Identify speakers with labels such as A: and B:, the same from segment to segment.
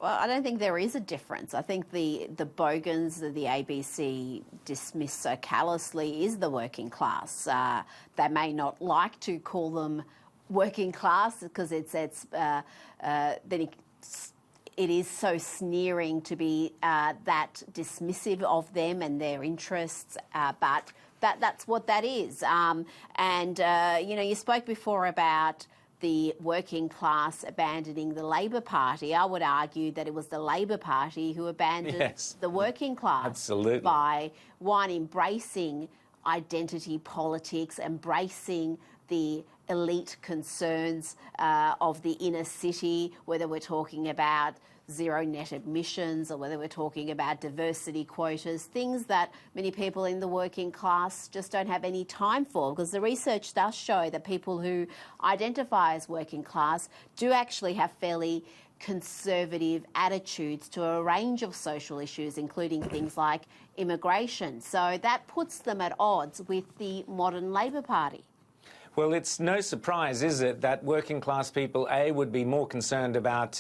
A: Well, I don't think there is a difference. I think the bogans that the ABC dismiss so callously is the working class. They may not like to call them working class because it is so sneering to be that dismissive of them and their interests, but that's what that is. You spoke before about the working class abandoning the Labor Party. I would argue that it was the Labor Party who abandoned the working class.
B: Absolutely.
A: By, one, embracing identity politics, embracing the elite concerns of the inner city, whether we're talking about zero net emissions or whether we're talking about diversity quotas, things that many people in the working class just don't have any time for, because the research does show that people who identify as working class do actually have fairly conservative attitudes to a range of social issues, including things like immigration. So that puts them at odds with the modern Labor Party.
B: Well, it's no surprise, is it, that working class people, A, would be more concerned about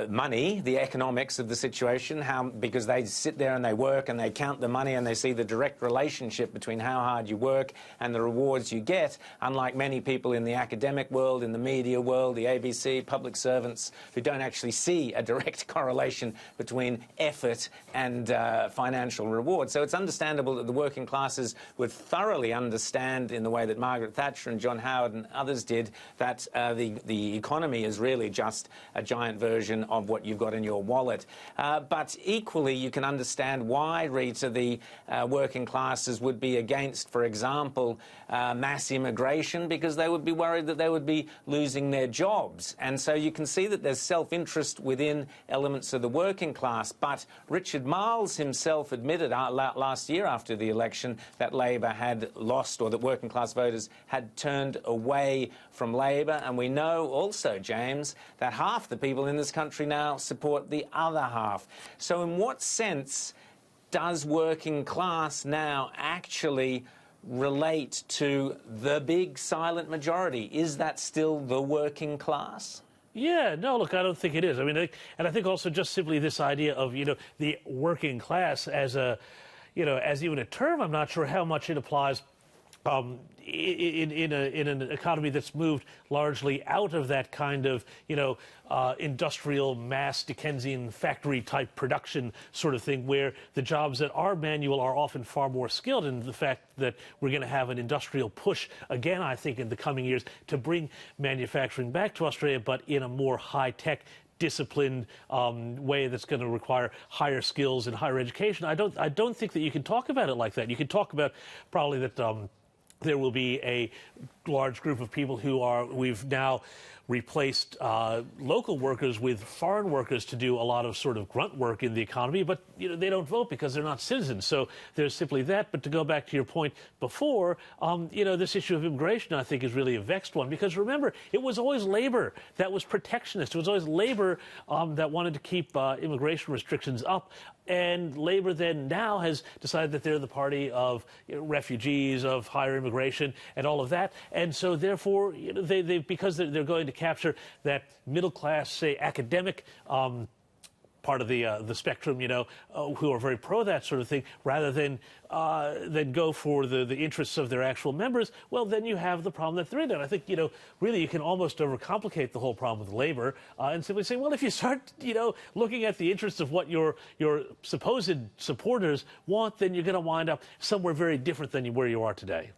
B: money, the economics of the situation, because they sit there and they work and they count the money and they see the direct relationship between how hard you work and the rewards you get, unlike many people in the academic world, in the media world, the ABC, public servants, who don't actually see a direct correlation between effort and financial reward. So it's understandable that the working classes would thoroughly understand, in the way that Margaret Thatcher and John Howard and others did, that the economy is really just a giant version of what you've got in your wallet. But equally, you can understand why, Rita, the working classes would be against, for example, mass immigration, because they would be worried that they would be losing their jobs. And so you can see that there's self-interest within elements of the working class. But Richard Marles himself admitted last year after the election that Labor had lost, or that working class voters had turned away from Labor. And we know also, James, that half the people in this country now support the other half. So in what sense does working class now actually relate to the big silent majority? Is that still the working class?
C: Yeah, no, look, I don't think it is. I mean, and I think also just simply this idea of, the working class as as even a term, I'm not sure how much it applies in an economy that's moved largely out of that kind of, industrial mass Dickensian factory type production sort of thing, where the jobs that are manual are often far more skilled. And the fact that we're going to have an industrial push again, I think, in the coming years to bring manufacturing back to Australia, but in a more high-tech, disciplined way that's going to require higher skills and higher education. I don't think that you can talk about it like that. You can talk about probably that there will be a large group of people we've now replaced local workers with foreign workers to do a lot of sort of grunt work in the economy, but they don't vote because they're not citizens. So there's simply that. But to go back to your point before, this issue of immigration, I think, is really a vexed one, because remember, it was always Labor that was protectionist. It was always Labor that wanted to keep immigration restrictions up. And Labor then now has decided that they're the party of refugees, of higher immigration, and all of that. And so therefore, because they're going to capture that middle class, say, academic part of the spectrum, who are very pro that sort of thing, rather than go for the interests of their actual members. Well, then you have the problem that they're in. And I think, really you can almost overcomplicate the whole problem with Labor and simply say, well, if you start, looking at the interests of what your supposed supporters want, then you're going to wind up somewhere very different than where you are today.